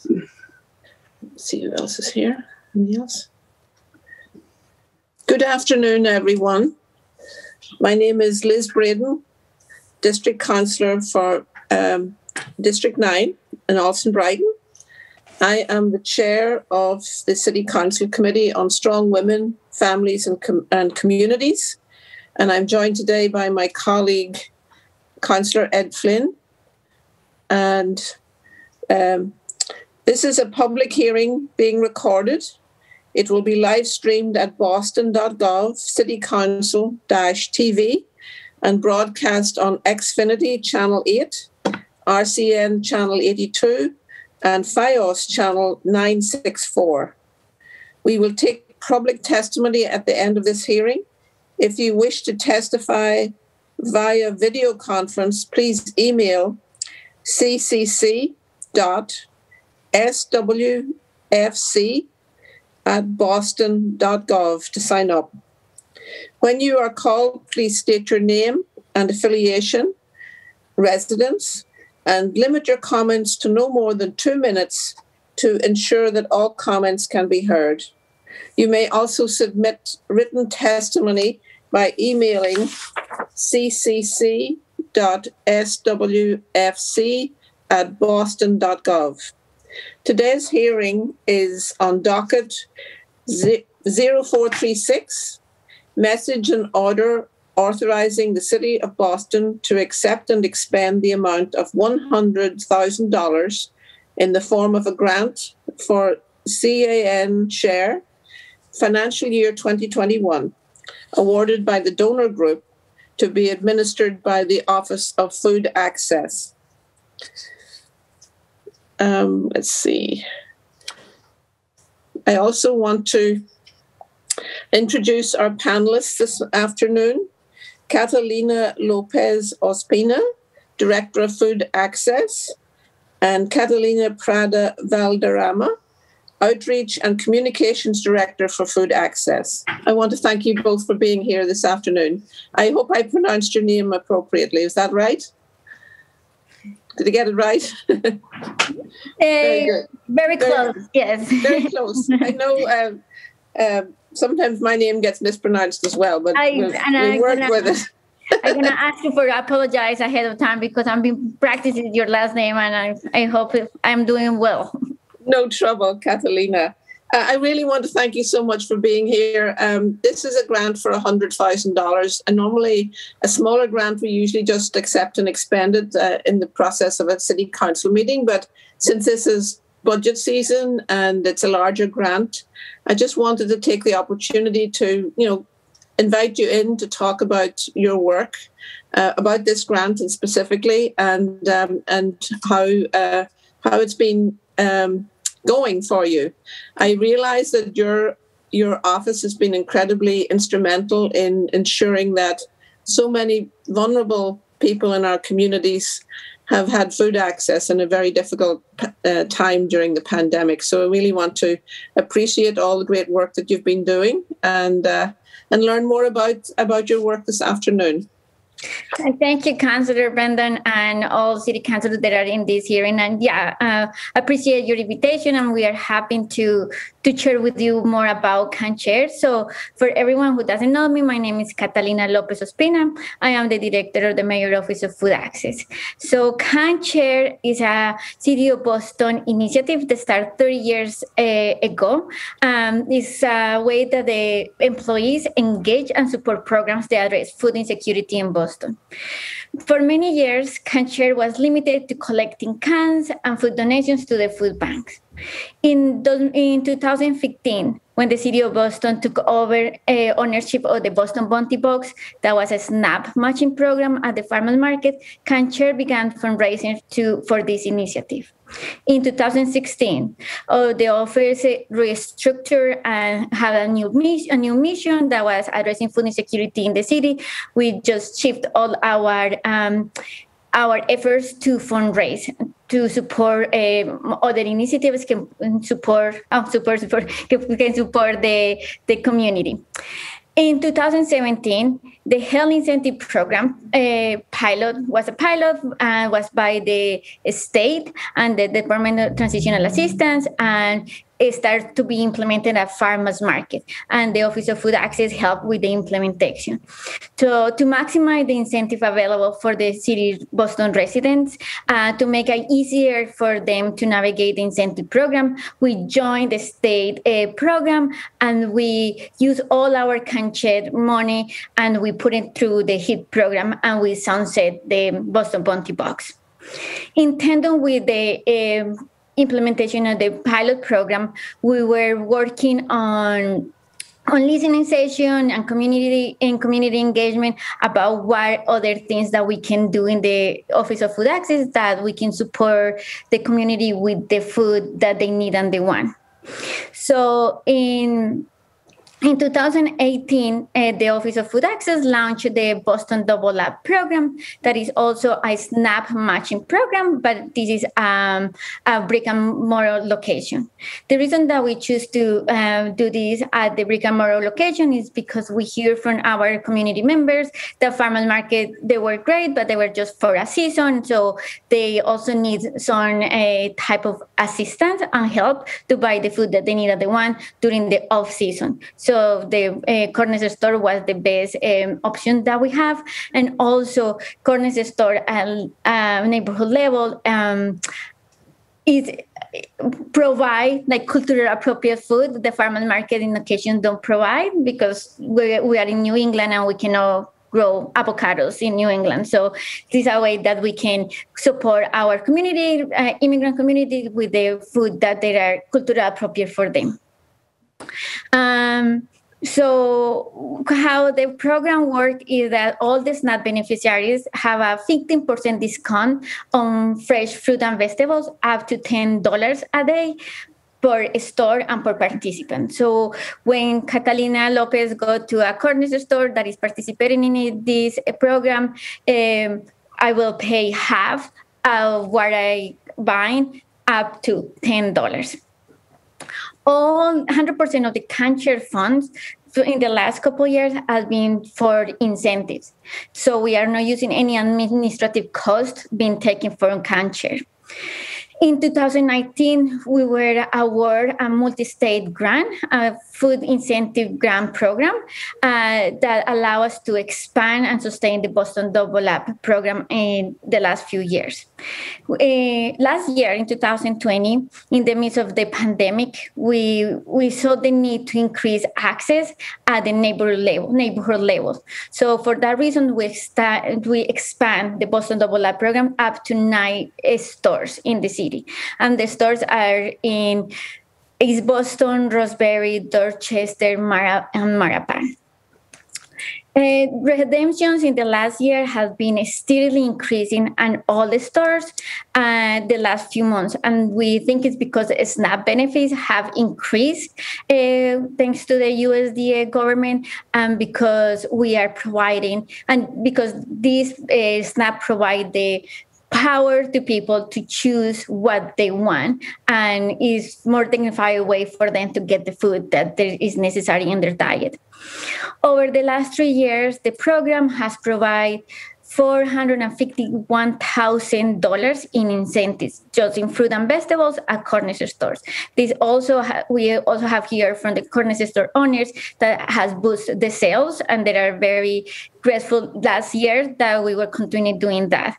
Let's see who else is here. Anybody else? Good afternoon, everyone. My name is Liz Braden, District Councillor for District 9 in Allston-Brighton. I am the chair of the City Council Committee on Strong Women, Families and Communities. And I'm joined today by my colleague, Councillor Ed Flynn. And this is a public hearing being recorded. It will be live streamed at boston.gov, City Council-TV, and broadcast on Xfinity Channel 8, RCN Channel 82, and FiOS Channel 964. We will take public testimony at the end of this hearing. If you wish to testify via video conference, please email ccc.swfc@boston.gov to sign up. When you are called, please state your name and affiliation, residence, and limit your comments to no more than 2 minutes to ensure that all comments can be heard. You may also submit written testimony by emailing ccc.swfc@boston.gov. Today's hearing is on docket 0436, message and order authorizing the City of Boston to accept and expend the amount of $100,000 in the form of a grant for CAN Share Financial Year 2021, awarded by the donor group to be administered by the Office of Food Access. Let's see. I also want to introduce our panelists this afternoon. Catalina Lopez Ospina, Director of Food Access, and Catalina Prada Valderrama, Outreach and Communications Director for Food Access. I want to thank you both for being here this afternoon. I hope I pronounced your name appropriately. Is that right? Did I get it right? Very good. Very close, yes. Very close. I know sometimes my name gets mispronounced as well, but we'll work with it. I'm going to ask you for apologize ahead of time because I've been practicing your last name and I hope I'm doing well. No trouble, Catalina. I really want to thank you so much for being here. This is a grant for $100,000, and normally a smaller grant we usually just accept and expend it in the process of a city council meeting. But since this is budget season and it's a larger grant, I just wanted to take the opportunity to, invite you in to talk about your work, about this grant and specifically, and how it's been going for you. I realize that your office has been incredibly instrumental in ensuring that so many vulnerable people in our communities have had food access in a very difficult time during the pandemic. So I really want to appreciate all the great work that you've been doing and learn more about your work this afternoon. Thank you, Councillor Brendan, and all city councillors that are in this hearing. And appreciate your invitation, and we are happy to share with you more about CAN Share. So for everyone who doesn't know me, my name is Catalina Lopez Ospina. I am the director of the Mayor Office of Food Access. So CAN Share is a City of Boston initiative that started 30 years ago. It's a way that the employees engage and support programs that address food insecurity in Boston. For many years, CAN Share was limited to collecting cans and food donations to the food banks. In 2015, when the City of Boston took over ownership of the Boston Bounty Box, that was a SNAP matching program at the farmers market, CAN Share began fundraising for this initiative. In 2016, the office restructured and had a new mission that was addressing food insecurity in the city. We just shift all our efforts to fundraise to support other initiatives can support the community. In 2017, The health incentive program was by the state and the Department of Transitional Assistance, and it started to be implemented at farmers market, and the Office of Food Access helped with the implementation. So to maximize the incentive available for the city Boston residents, to make it easier for them to navigate the incentive program, we joined the state program, and we use all our CanShare money and we put it through the HIT program, and we sunset the Boston Bounty Box. In tandem with the implementation of the pilot program, we were working on listening session and community engagement about what other things that we can do in the Office of Food Access that we can support the community with the food that they need and they want. So in 2018, the Office of Food Access launched the Boston Double Up program that is also a SNAP matching program, but this is a brick and mortar location. The reason that we choose to do this at the brick and mortar location is because we hear from our community members that farmers market, they were great, but they were just for a season. So they also need some type of assistance and help to buy the food that they need and they want during the off season. So the Corner Store was the best option that we have. And also Corner Store at neighborhood level is provide like culturally appropriate food. The farmers market in occasion don't provide because we are in New England and we cannot grow avocados in New England. So this is a way that we can support our community, immigrant community, with the food that they are culturally appropriate for them. So how the program works is that all the SNAP beneficiaries have a 15% discount on fresh fruit and vegetables, up to $10 a day per store and per participant. So when Catalina Lopez go to a Corner Store that is participating in this program, I will pay half of what I buy, up to $10. All 100% of the CanShare funds in the last couple of years has been for incentives. So we are not using any administrative cost being taken from CanShare. In 2019, we were awarded a multi-state grant, a food incentive grant program that allow us to expand and sustain the Boston Double Up program in the last few years. Last year, in 2020, in the midst of the pandemic, we saw the need to increase access at the neighborhood level. So for that reason, we expand the Boston Double Up program up to 9 stores in the city. And the stores are in East Boston, Roseberry, Dorchester, and Marapan. Redemptions in the last year have been steadily increasing in all the stores the last few months. And we think it's because SNAP benefits have increased thanks to the USDA government, and because we are providing, and because these SNAP provide the power to people to choose what they want, and is more dignified way for them to get the food that is necessary in their diet. Over the last 3 years, the program has provided $451,000 in incentives just in fruit and vegetables at Corner Stores. We also have here from the Corner Store owners that has boosted the sales, and they are very grateful last year that we were continuing doing that.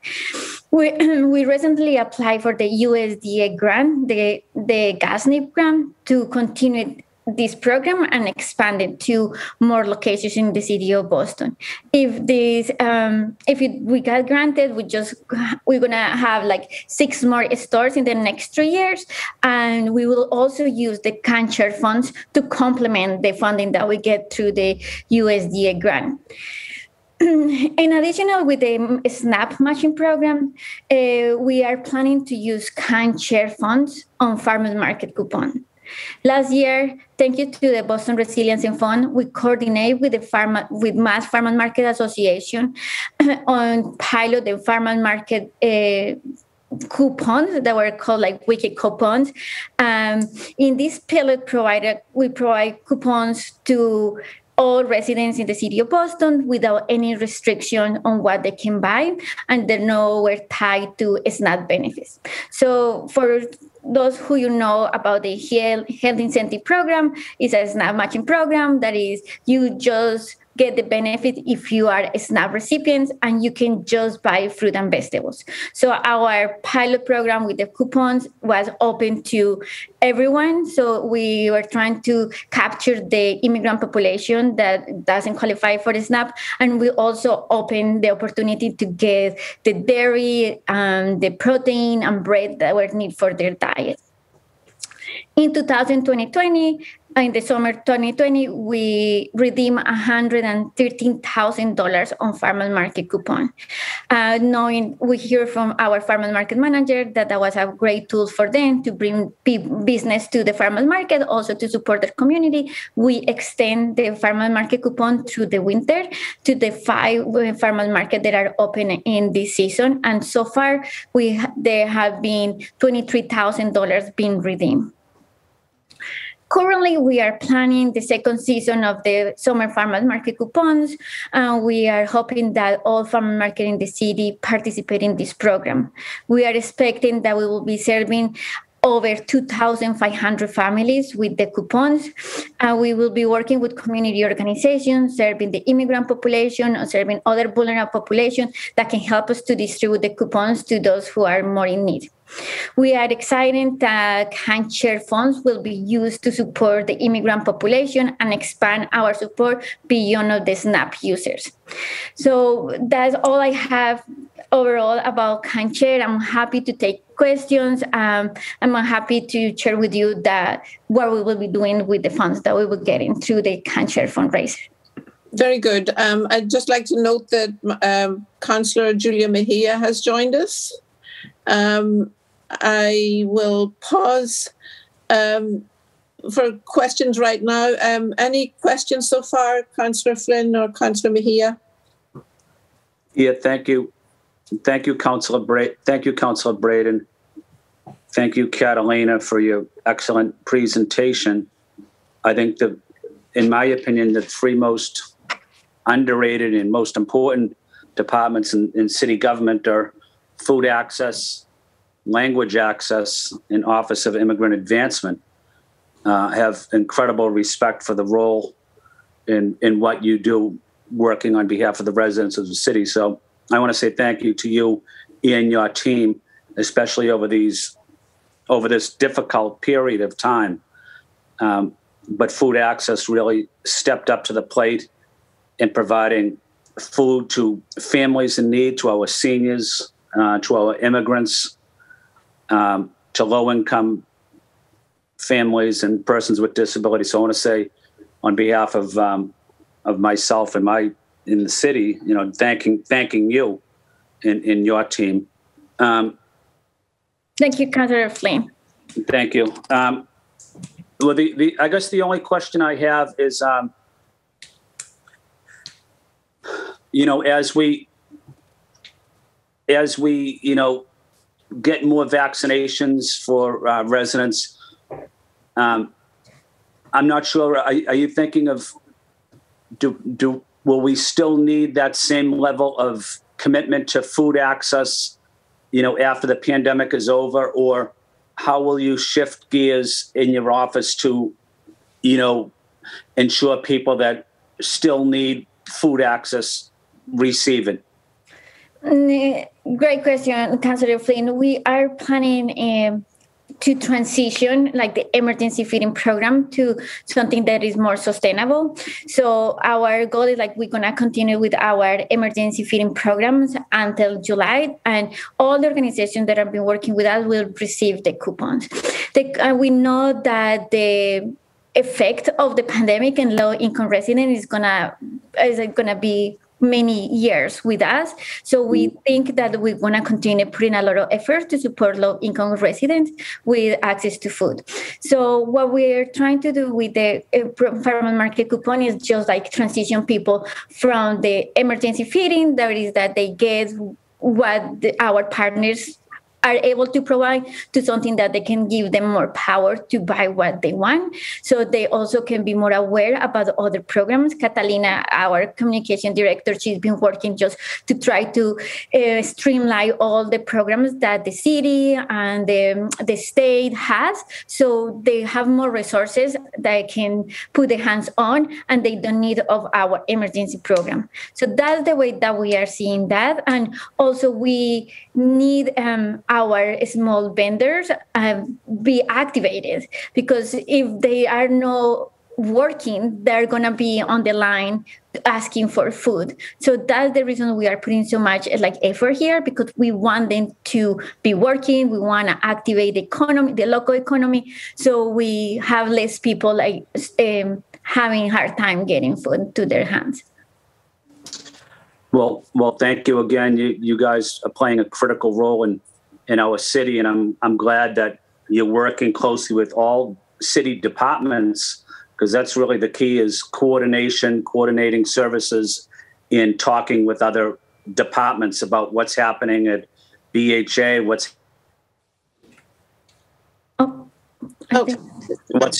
We recently applied for the USDA grant, the GASNIP grant, to continue this program and expand it to more locations in the city of Boston. If we got granted, we're gonna have like 6 more stores in the next 3 years, and we will also use the CanShare funds to complement the funding that we get through the USDA grant. In addition, with the SNAP matching program, we are planning to use CanShare funds on farmers market coupon. Last year, thank you to the Boston Resiliency Fund, we coordinate with Mass Farmers Market Association on pilot the farmers market coupons that were called like wicked coupons. In this pilot we provide coupons to all residents in the city of Boston without any restriction on what they can buy, and they're nowhere tied to SNAP benefits. So for those who you know about the health incentive program, it's a SNAP matching program that is you just get the benefit if you are a SNAP recipient, and you can just buy fruit and vegetables. So our pilot program with the coupons was open to everyone. So we were trying to capture the immigrant population that doesn't qualify for the SNAP. And we also opened the opportunity to get the dairy, the protein and bread that were needed for their diet. In 2020, in the summer 2020, we redeemed $113,000 on farmers market coupon. Knowing we hear from our farmers market manager that was a great tool for them to bring business to the farmers market, also to support their community, we extend the farmers market coupon through the winter to the 5 farmers market that are open in this season. And so far, there have been $23,000 being redeemed. Currently, we are planning the second season of the summer farmers market coupons. We are hoping that all farmers market in the city participate in this program. We are expecting that we will be serving over 2,500 families with the coupons. We will be working with community organizations, serving the immigrant population, or serving other vulnerable populations that can help us to distribute the coupons to those who are more in need. We are excited that CanShare funds will be used to support the immigrant population and expand our support beyond of the SNAP users. So that's all I have overall about CanShare. I'm happy to take questions. I'm happy to share with you that what we will be doing with the funds that we will get in through the CanShare fundraiser. Very good. I'd just like to note that Councillor Julia Mejia has joined us. I will pause for questions right now. Any questions so far, Councillor Flynn or Councillor Mejia? Yeah, thank you. Thank you, Councillor Braden. Thank you, Catalina, for your excellent presentation. I think in my opinion, the 3 most underrated and most important departments in city government are food access, language access, and Office of Immigrant Advancement. I have incredible respect for the role in what you do working on behalf of the residents of the city. So I want to say thank you to you and your team, especially over this difficult period of time. But food access really stepped up to the plate in providing food to families in need, to our seniors, to our immigrants, to low-income families and persons with disabilities. So I want to say, on behalf of myself and in the city, thanking you and your team. Thank you, Councillor Flynn. Thank you. Well, I guess the only question I have is, as we get more vaccinations for residents, I'm not sure. Are you thinking of will we still need that same level of commitment to food access, after the pandemic is over, or how will you shift gears in your office to, ensure people that still need food access receive it? Great question, Councillor Flynn. We are planning to transition the emergency feeding program to something that is more sustainable. So our goal is we're going to continue with our emergency feeding programs until July, and all the organizations that have been working with us will receive the coupons. We know that the effect of the pandemic and low-income residents is gonna be many years with us. So we think that we're going to continue putting a lot of effort to support low-income residents with access to food. So what we're trying to do with the farmers market coupon is just transition people from the emergency feeding, that is that they get what our partners are able to provide to something that they can give them more power to buy what they want. So they also can be more aware about other programs. Catalina, our communication director, she's been working just to try to streamline all the programs that the city and the state has, so they have more resources they can put their hands on, and they don't need of our emergency program. So that's the way that we are seeing that. And also we need our small vendors be activated, because if they are not working, they're going to be on the line asking for food. So that's the reason we are putting so much effort here, because we want them to be working. We want to activate the economy, the local economy, so we have less people having hard time getting food to their hands. Well, thank you again. You guys are playing a critical role in our city, and I'm glad that you're working closely with all city departments, because that's really the key, is coordinating services, and talking with other departments about what's happening at BHA, what's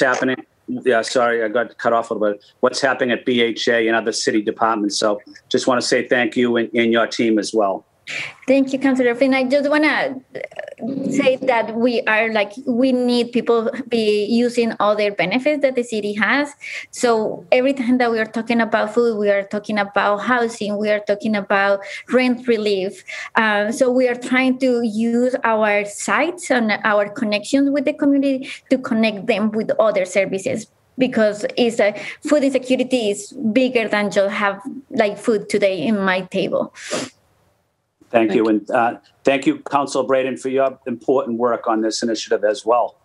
happening. Yeah, sorry, I got cut off a little bit. What's happening at BHA and other city departments. So just want to say thank you and your team as well. Thank you, Councilor Flynn. I just want to say that we need people be using all their benefits that the city has. So every time that we are talking about food, we are talking about housing, we are talking about rent relief. So we are trying to use our sites and our connections with the community to connect them with other services, because food insecurity is bigger than just have food today in my table. Thank you. And thank you, Councilor Brereton, for your important work on this initiative as well.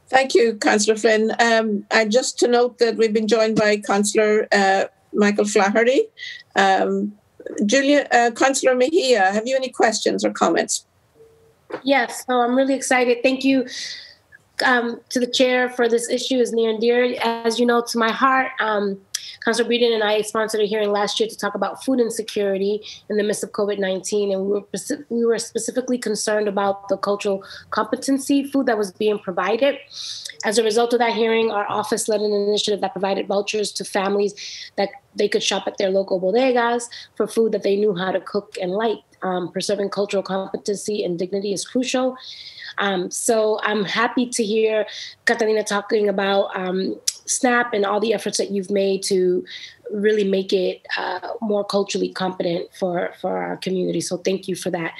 Thank you, Councillor Flynn. And just to note that we've been joined by Councillor Michael Flaherty. Councillor Mejia, have you any questions or comments? Yes, so I'm really excited. Thank you to the chair for this issue. Is near and dear, as you know, to my heart. Councilor Brereton and I sponsored a hearing last year to talk about food insecurity in the midst of COVID-19, and we were specifically concerned about the cultural competency food that was being provided. As a result of that hearing, our office led an initiative that provided vouchers to families that they could shop at their local bodegas for food that they knew how to cook and like. Preserving cultural competency and dignity is crucial. So I'm happy to hear Catalina talking about SNAP and all the efforts that you've made to really make it more culturally competent for our community. So thank you for that.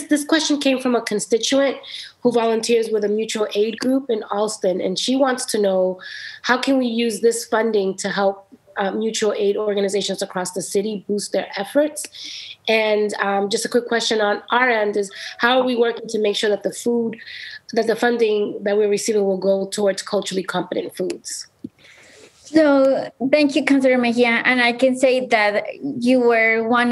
This question came from a constituent who volunteers with a mutual aid group in Alston, and she wants to know, how can we use this funding to help mutual aid organizations across the city boost their efforts? And just a quick question on our end is, how are we working to make sure that the funding that we're receiving will go towards culturally competent foods? So thank you, Councilor Mejia. And I can say that you were one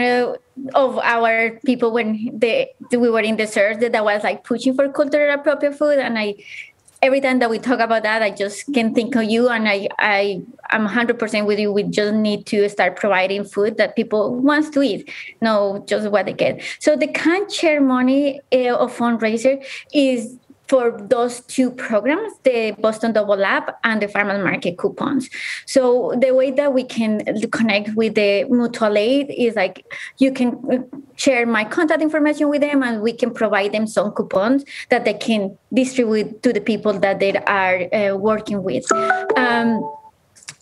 of our people when we were in the search that was pushing for culturally appropriate food. And every time that we talk about that, I just can think of you, and I'm 100% with you. We just need to start providing food that people want to eat, not just what they get. So the Can Share money of fundraiser is for those two programs, the Boston Double Up and the Farmers Market coupons. So the way that we can connect with the mutual aid is you can share my contact information with them, and we can provide them some coupons that they can distribute to the people that they are working with.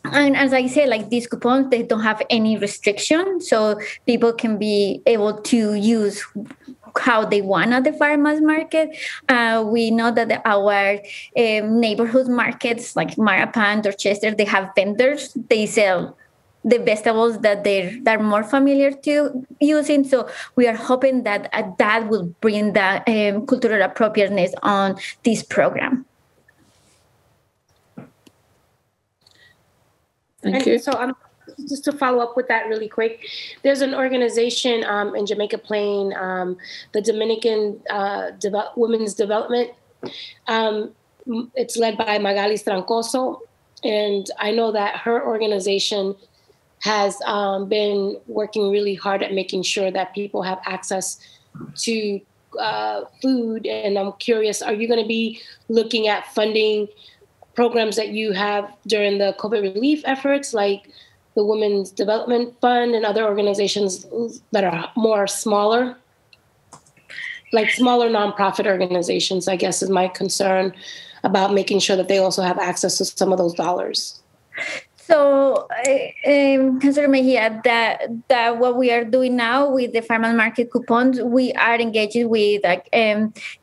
And as I said, these coupons, they don't have any restriction, so people can be able to use how they want at the farmers market. We know that our neighborhood markets like Marapan, Dorchester, they have vendors. They sell the vegetables that they're more familiar to using. So we are hoping that that will bring the cultural appropriateness on this program. Thank you. So just to follow up with that really quick, there's an organization in Jamaica Plain, the Dominican Women's Development. It's led by Magali Strancoso, and I know that her organization has been working really hard at making sure that people have access to food, and I'm curious, are you going to be looking at funding programs that you have during the COVID relief efforts, like the Women's Development Fund and other organizations that are more smaller? Like smaller nonprofit organizations, I guess, is my concern about making sure that they also have access to some of those dollars. So, Councilor Mejia, that what we are doing now with the farmers market coupons, we are engaging with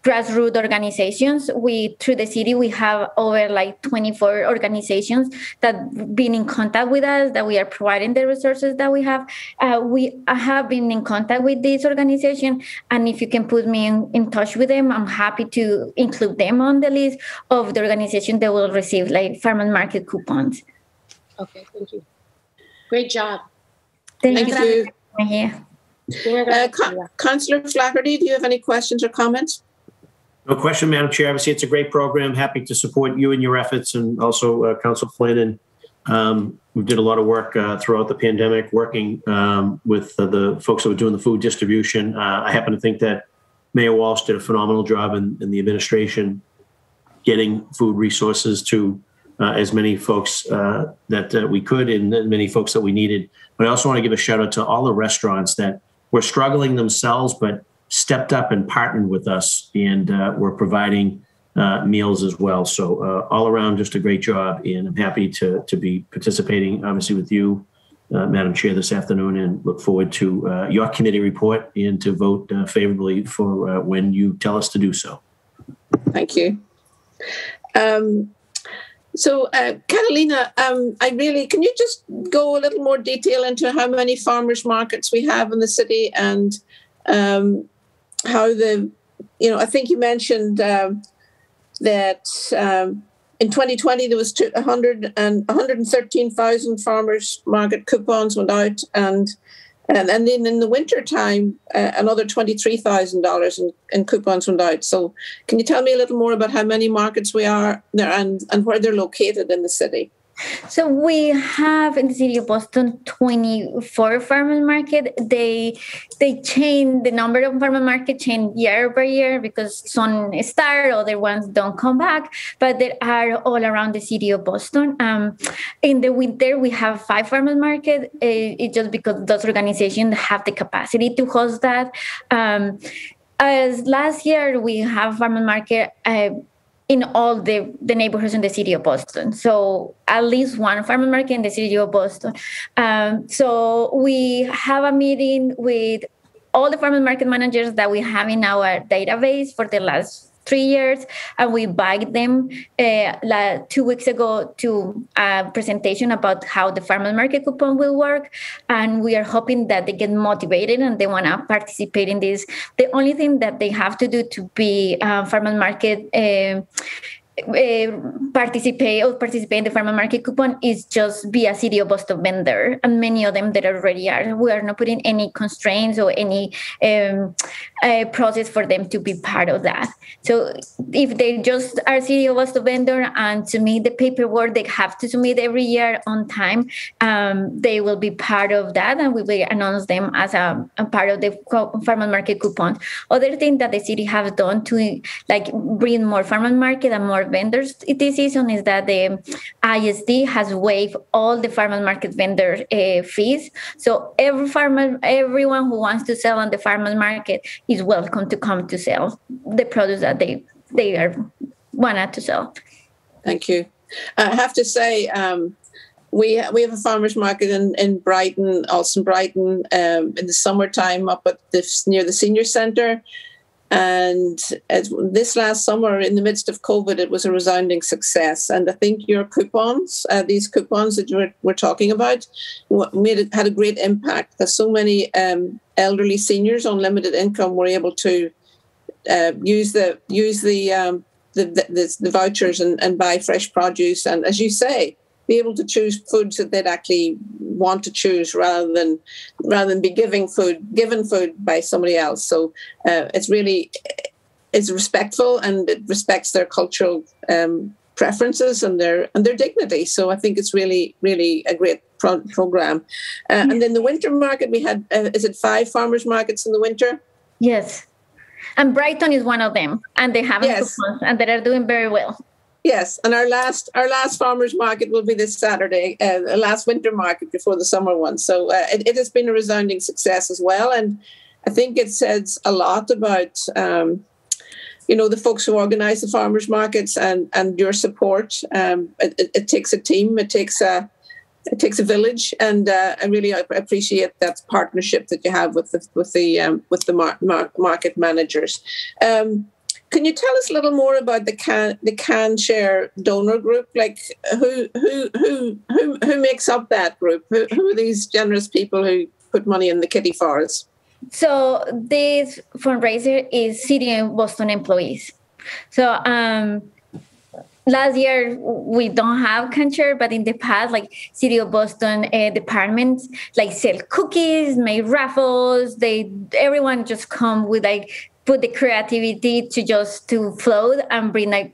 grassroots organizations. Through the city, we have over 24 organizations that been in contact with us, that we are providing the resources that we have. We have been in contact with this organization, and if you can put me in touch with them, I'm happy to include them on the list of the organization that will receive farmers market coupons. Okay, thank you. Great job. Thank you. Councillor Flaherty, do you have any questions or comments? No question, Madam Chair. Obviously, it's a great program. Happy to support you in your efforts, and also Council Flynn. And we did a lot of work throughout the pandemic, working with the folks that were doing the food distribution. I happen to think that Mayor Walsh did a phenomenal job in the administration getting food resources to as many folks that we could, and many folks that we needed. But I also want to give a shout out to all the restaurants that were struggling themselves, but stepped up and partnered with us, and were providing meals as well. So all around, just a great job. And I'm happy to be participating, obviously, with you, Madam Chair, this afternoon, and look forward to your committee report and to vote favorably for when you tell us to do so. Thank you. So, Catalina, can you just go a little more detail into how many farmers markets we have in the city, and how I think you mentioned that in 2020 there was 113,000 farmers market coupons went out, and then in the winter time, another $23,000 in coupons went out. So can you tell me a little more about how many markets we are there and where they're located in the city? So we have in the city of Boston 24 farmers market. They change the number of farmers market change year by year because some start, other ones don't come back, but they are all around the city of Boston. In the winter, we have 5 farmers market. It's just because those organizations have the capacity to host that. As last year, we have farmers market in all the neighborhoods in the city of Boston. So at least one farmer market in the city of Boston. So we have a meeting with all the farmer market managers that we have in our database for the last 3 years, and we invited them 2 weeks ago to a presentation about how the farmers market coupon will work, and we are hoping that they get motivated and they want to participate in this. The only thing that they have to do to be farmers market participate in the farmer market coupon is just be a City of Boston vendor, and many of them that already are. We are not putting any constraints or any process for them to be part of that. So if they just are City of Boston vendor and submit the paperwork they have to submit every year on time, they will be part of that, and we will announce them as a part of the farmer market coupon. Other thing that the city has done to bring more farmer market and more vendors this season is that the ISD has waived all the farmers market vendor fees. So everyone who wants to sell on the farmers market is welcome to come to sell the produce that they wanted to sell. Thank you. I have to say, we have a farmers market in Brighton, Alston Brighton, in the summertime up at near the senior centre. And this last summer, in the midst of COVID, it was a resounding success. And I think your coupons, these coupons that we're talking about, had a great impact. There's so many elderly seniors on limited income were able to use the vouchers and buy fresh produce. And as you say, be able to choose foods that they'd actually want to choose rather than be given food by somebody else. So it's respectful, and it respects their cultural preferences and their dignity. So I think it's really, really a great program. And then the winter market, we had, is it 5 farmers markets in the winter? Yes. And Brighton is one of them, and they have coupons, and they are doing very well. Yes, and our last farmers market will be this Saturday, the last winter market before the summer one. So it has been a resounding success as well, and I think it says a lot about the folks who organise the farmers markets and your support. It takes a team, it takes a village, and I really appreciate that partnership that you have with the market managers. Can you tell us a little more about the CanShare donor group? Like who makes up that group? Who are these generous people who put money in the kitty fars? So this fundraiser is City of Boston employees. So last year we don't have CanShare, but in the past, like City of Boston departments, like sell cookies, make raffles. Everyone just come with put the creativity to float and bring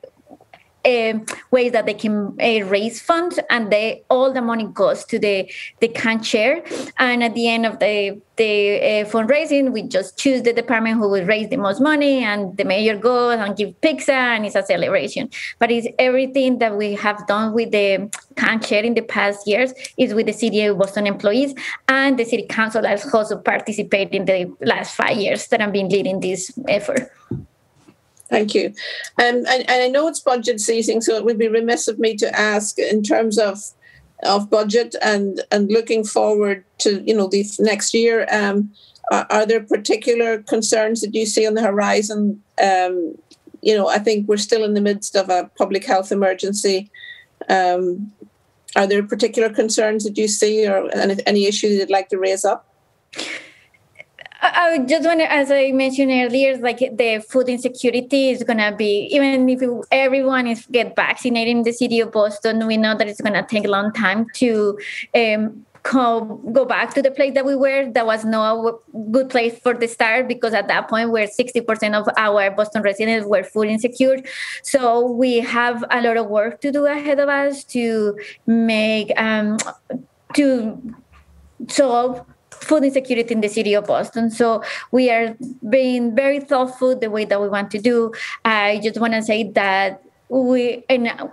ways that they can raise funds, and all the money goes to the CanShare. And at the end of the fundraising, we just choose the department who will raise the most money, and the mayor goes and give pizza, and it's a celebration. But it's everything that we have done with the CanShare in the past years is with the City of Boston employees, and the City Council has also participated in the last 5 years that I've been leading this effort. Thank you. And I know it's budget season, so it would be remiss of me to ask in terms of budget and looking forward to the next year. Are there particular concerns that you see on the horizon? I think we're still in the midst of a public health emergency. Are there particular concerns that you see, or any issues you'd like to raise up? I just want to, as I mentioned earlier, like the food insecurity is going to be, even if everyone get vaccinated in the City of Boston, we know that it's going to take a long time to go back to the place that we were. That was no good place for the start, because at that point where 60% of our Boston residents were food insecure. So we have a lot of work to do ahead of us to make, to solve food insecurity in the City of Boston. So we are being very thoughtful the way that we want to do. I just want to say that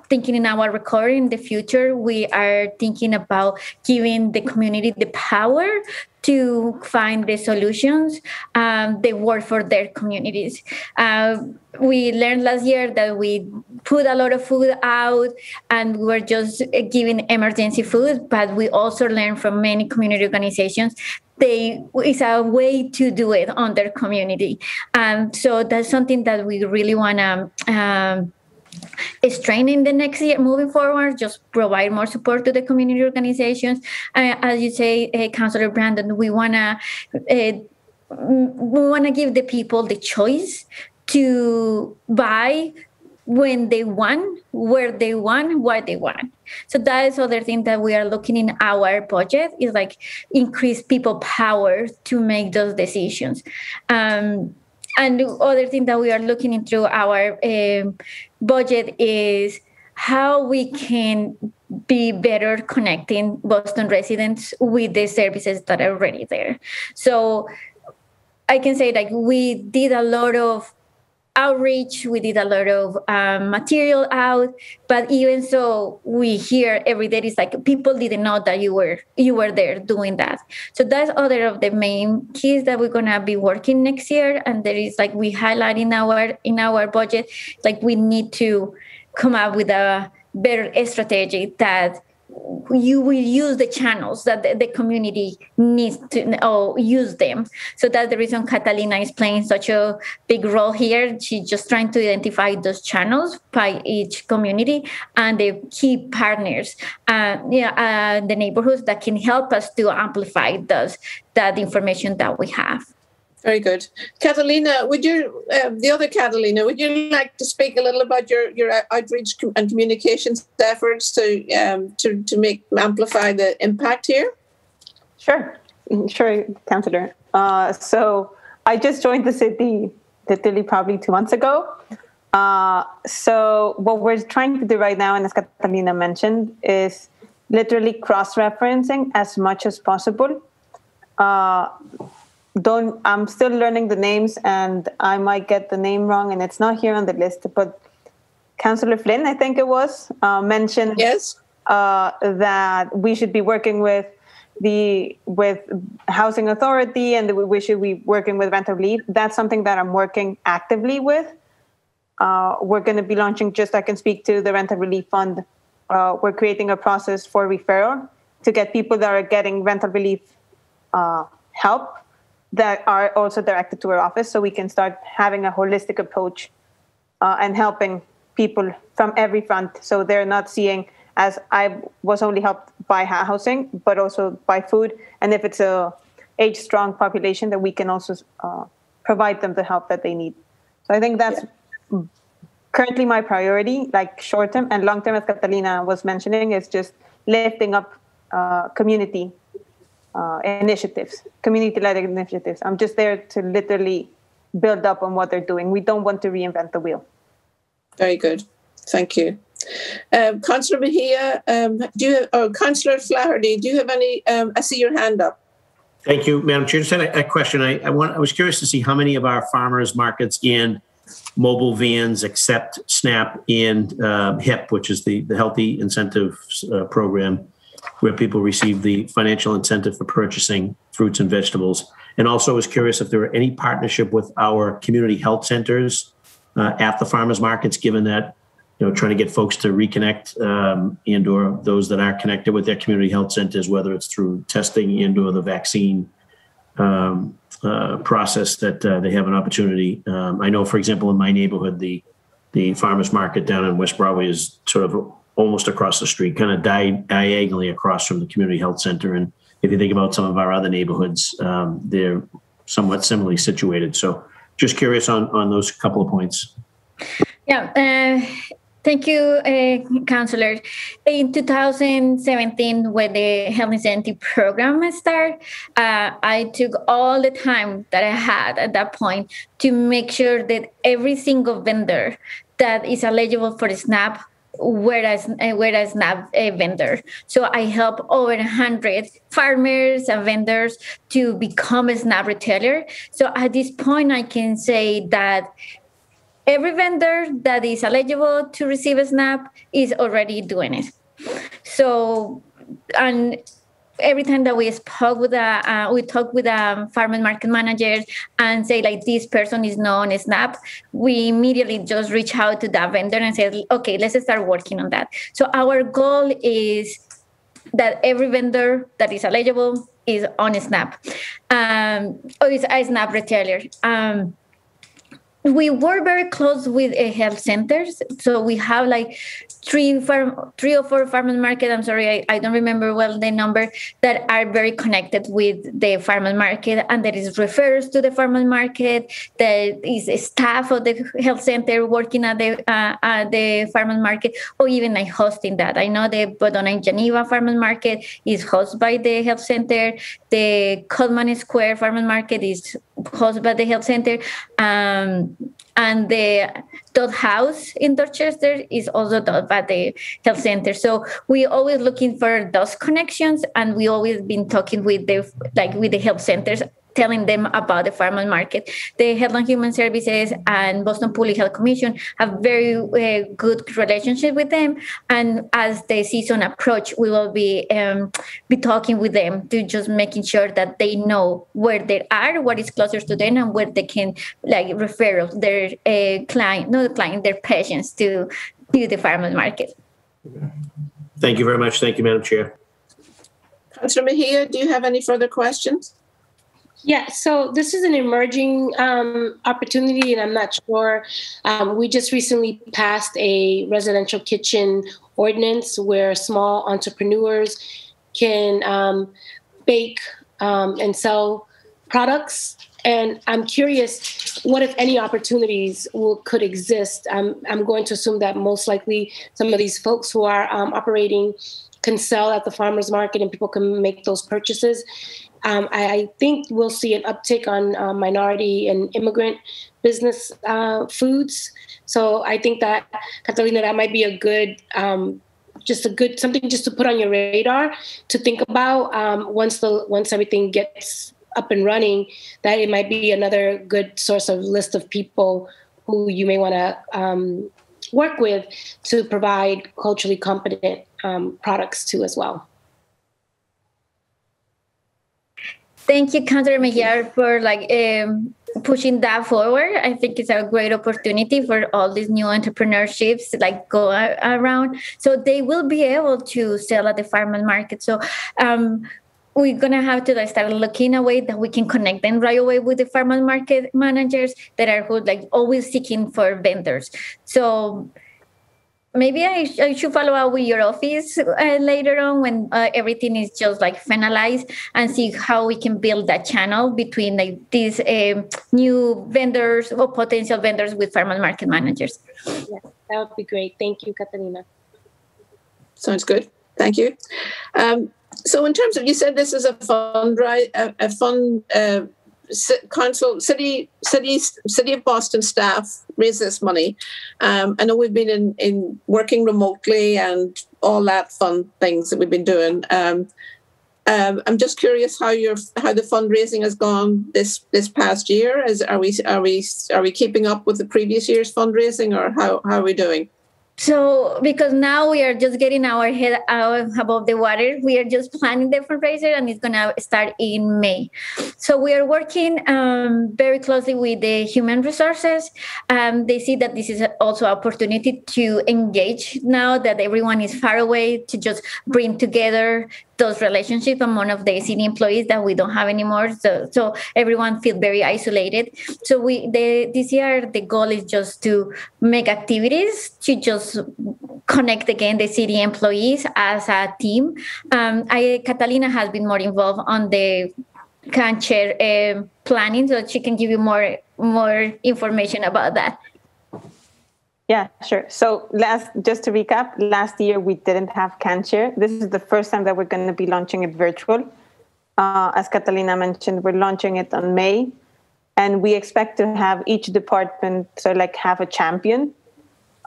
thinking in our recovery in the future, we are thinking about giving the community the power to find the solutions that work for their communities. We learned last year that we put a lot of food out and we were just giving emergency food, but we also learned from many community organizations it's a way to do it on their community. So that's something that we really want to strain in the next year moving forward, just provide more support to the community organizations. As you say, Councillor Brandon, we want to give the people the choice to buy when they want, where they want, what they want. So that is other thing that we are looking in our budget, is like increase people power to make those decisions. And the other thing that we are looking into our budget is how we can be better connecting Boston residents with the services that are already there. So I can say like we did a lot of outreach, we did a lot of material out, but even so, we hear every day it's like people didn't know that you were there doing that. So that's other of the main keys that we're gonna be working next year. And there is like we highlight in our budget, like we need to come up with a better strategy that you will use the channels that the community needs to use them. So that's the reason Catalina is playing such a big role here. She's just trying to identify those channels by each community and the key partners, the neighborhoods that can help us to amplify that information that we have. Very good. Catalina, the other Catalina, would you like to speak a little about your outreach and communications efforts to amplify the impact here? Sure, Councillor. So I just joined the city literally probably 2 months ago. So what we're trying to do right now, and as Catalina mentioned, is literally cross-referencing as much as possible I'm still learning the names, and I might get the name wrong, and it's not here on the list, but Councillor Flynn, I think it was, mentioned Yes. That we should be working with Housing Authority, and that we should be working with rental relief. That's something that I'm working actively with. We're going to be launching, just I can speak to the rental relief fund. We're creating a process for referral to get people that are getting rental relief help that are also directed to our office, so we can start having a holistic approach and helping people from every front. So they're not seeing, as I was only helped by housing, but also by food. And if it's a age-strong population, that we can also provide them the help that they need. So I think that's currently my priority, like short-term and long-term, as Catalina was mentioning, is just lifting up community initiatives, community-led initiatives. I'm just there to literally build up on what they're doing. We don't want to reinvent the wheel. Very good. Thank you. Councillor Mejia, Councillor Flaherty, do you have any, I see your hand up. Thank you, Madam Chair. Just had a question. I was curious to see how many of our farmers markets and mobile vans accept SNAP and HIP, which is the Healthy Incentives Program, where people receive the financial incentive for purchasing fruits and vegetables. And also was curious if there were any partnership with our community health centers at the farmers markets, given that, trying to get folks to reconnect and or those that aren't connected with their community health centers, whether it's through testing and or the vaccine process, that they have an opportunity. I know, for example, in my neighborhood, the farmers market down in West Broadway is sort of almost across the street, kind of diagonally across from the community health center. And if you think about some of our other neighborhoods, they're somewhat similarly situated. So just curious on those couple of points. Yeah, thank you, Councillor. In 2017, when the Health Incentive Program started, I took all the time that I had at that point to make sure that every single vendor that is eligible for the SNAP were a SNAP vendor. So I help over 100 farmers and vendors to become a SNAP retailer. So at this point, I can say that every vendor that is eligible to receive a SNAP is already doing it. So, and every time that we spoke with we talk with farmer market managers and say like this person is known as SNAP, we immediately just reach out to that vendor and say, okay, let's start working on that. So our goal is that every vendor that is eligible is on a SNAP, or is a SNAP retailer. We work very close with health centers. So we have like three or four farmers market. I'm sorry, I don't remember well the number, that are very connected with the farmers market, and there is referrals to the farmers market. There is a staff of the health center working at the farmers market, or even like hosting that. I know the Bodona in Geneva farmers market is hosted by the health center. The Coleman Square farmers market is hosted by the health center. And the Dodd House in Dorchester is also done by the health center. So we always looking for those connections, and we always been talking with the health centers, telling them about the farmers market. The Health and Human Services and Boston Public Health Commission have very good relationship with them. And as the season approach, we will be talking with them to just making sure that they know where they are, what is closer to them, and where they can refer their their patients to the farmers market. Thank you very much. Thank you, Madam Chair. Councillor Mejia, do you have any further questions? Yeah, so this is an emerging opportunity, and I'm not sure. We just recently passed a residential kitchen ordinance where small entrepreneurs can bake and sell products. And I'm curious, what if any opportunities could exist? I'm going to assume that most likely some of these folks who are operating can sell at the farmers market and people can make those purchases. I think we'll see an uptick on minority and immigrant business foods. So I think that, Catalina, that might be a good, something just to put on your radar to think about once everything gets up and running, that it might be another good source of list of people who you may want to work with to provide culturally competent products to as well. Thank you, Councilor Mejia, for pushing that forward. I think it's a great opportunity for all these new entrepreneurships to go around, so they will be able to sell at the farmers market. So we're gonna have to start looking a way that we can connect them right away with the farmers market managers that are always seeking for vendors. So maybe I should follow up with your office later on when everything is just finalized, and see how we can build that channel between these new vendors or potential vendors with farmers market managers. Yeah, that would be great. Thank you, Catalina. Sounds good. Thank you. So in terms of, you said this is a fund, right? A fund. Council, city of Boston staff raise this money. I know we've been in working remotely and all that fun things that we've been doing. I'm just curious how the fundraising has gone this past year. Are we keeping up with the previous year's fundraising, or how are we doing? So, because now we are just getting our head out above the water, we are just planning the fundraiser, and it's going to start in May. So we are working very closely with the human resources. They see that this is also an opportunity to engage now that everyone is far away, to just bring together those relationships among of the city employees that we don't have anymore. So everyone feels very isolated. So this year, the goal is just to make activities to just connect again the city employees as a team. Catalina has been more involved on the CanShare planning, so she can give you more information about that. Yeah, sure. So just to recap, last year we didn't have CanShare. This is the first time that we're going to be launching it virtual. As Catalina mentioned, we're launching it on May, and we expect to have each department have a champion,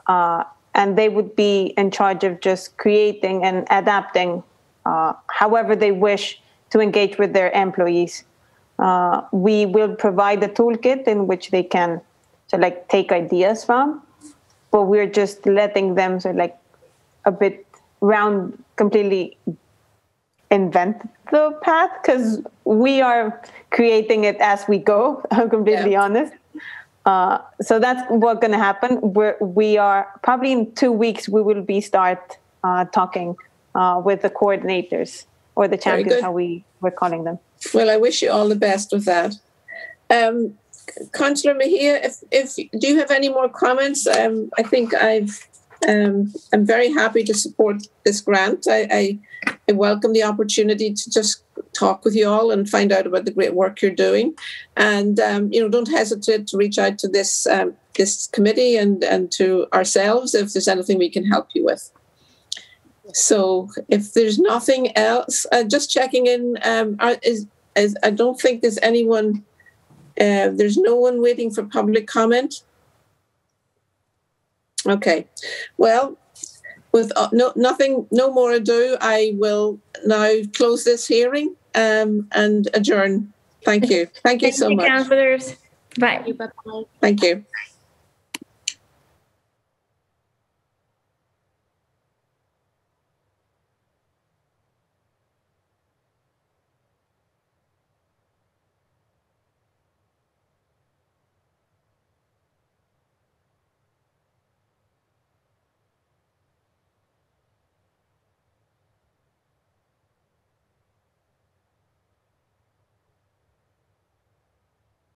and they would be in charge of just creating and adapting however they wish to engage with their employees. We will provide a toolkit in which they can take ideas from, but we're just letting them a bit completely invent the path, because we are creating it as we go. I'm completely honest. So that's what's going to happen. We are probably in 2 weeks, we will start talking with the coordinators, or the champions, how we're calling them. Well, I wish you all the best with that. Councillor Mejia, if do you have any more comments? I think I'm very happy to support this grant. I welcome the opportunity to just talk with you all and find out about the great work you're doing. And don't hesitate to reach out to this committee and to ourselves if there's anything we can help you with. So if there's nothing else, just checking in. I don't think there's anyone. There's no one waiting for public comment. Okay. Well, with no more ado, I will now close this hearing and adjourn. Thank you. Thank you so much. Councillors. Bye. Thank you.